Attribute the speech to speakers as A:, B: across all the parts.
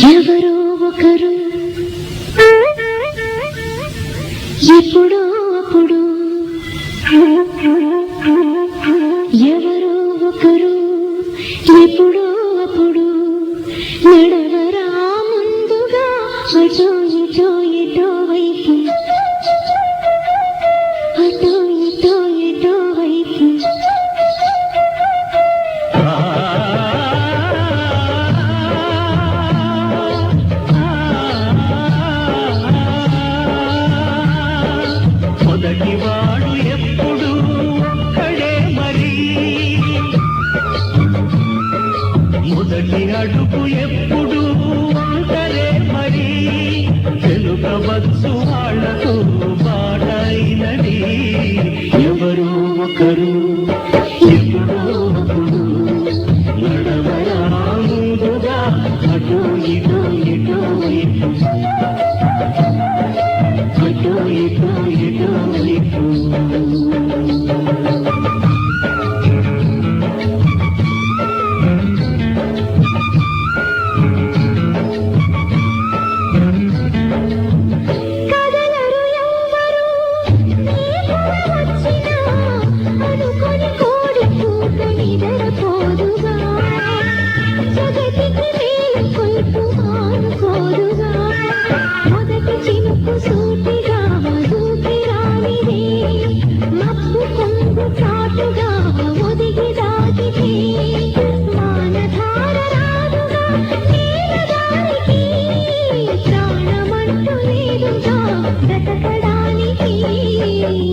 A: ఎవరో ఒకరు ఎప్పుడో అప్పుడు ఎవరో ఒకరు ఎప్పుడో అప్పుడు నడవరా ముందుగా అటో ఇటో ఎటో వైపు అటో ఇటో ఎటో వైపు
B: మొదటివాడు ఎప్పుడు ఒక్కడే మరి మొదటి అడుగు ఎప్పుడు ఒంటరే మరి తెలుపవచ్చు వాళ్లకు బాటైనది ఎవరో ఒకరు ఎప్పుడో అప్పుడు నడవరా ముందుగా అటో ఇటో ఎటో వైపు అటో ఇటో ఎటో వైపు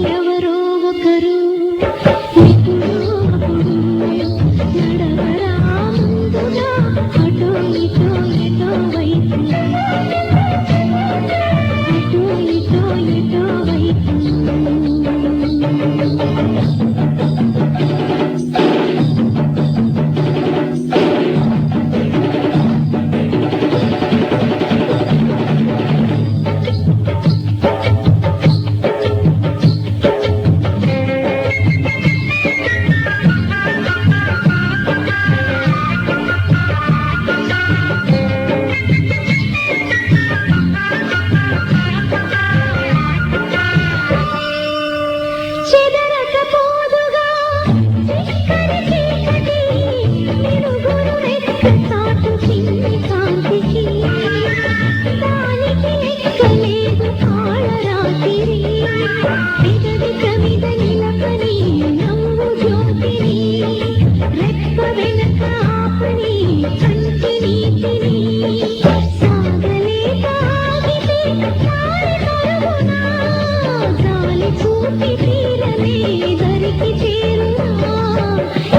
B: ఎవరో ఒకరు ఎప్పుడో అప్పుడు నడవరా ముందుగా అటో ఇటో ఎటో వైపు అటో ఇటో ఎటో వైపు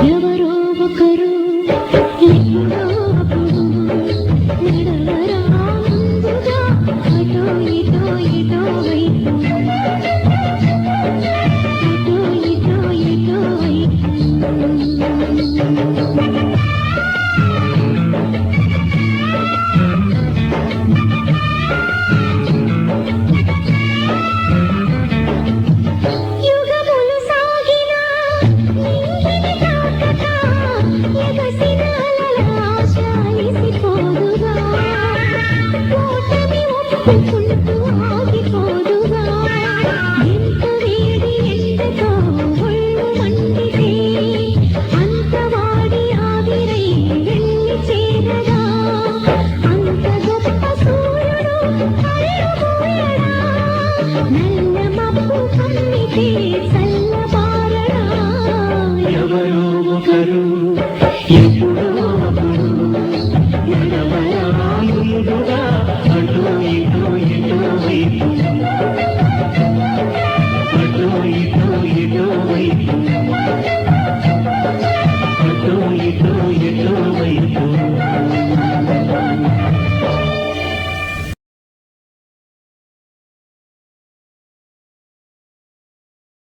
B: ఎవరో ఒకరు ఎప్పుడో అప్పుడు నడవరా ముందుగా అటో ఇటో ఎటో వైపు అటో ఇటో ఎటో వైపు ఎవరో ఒకరు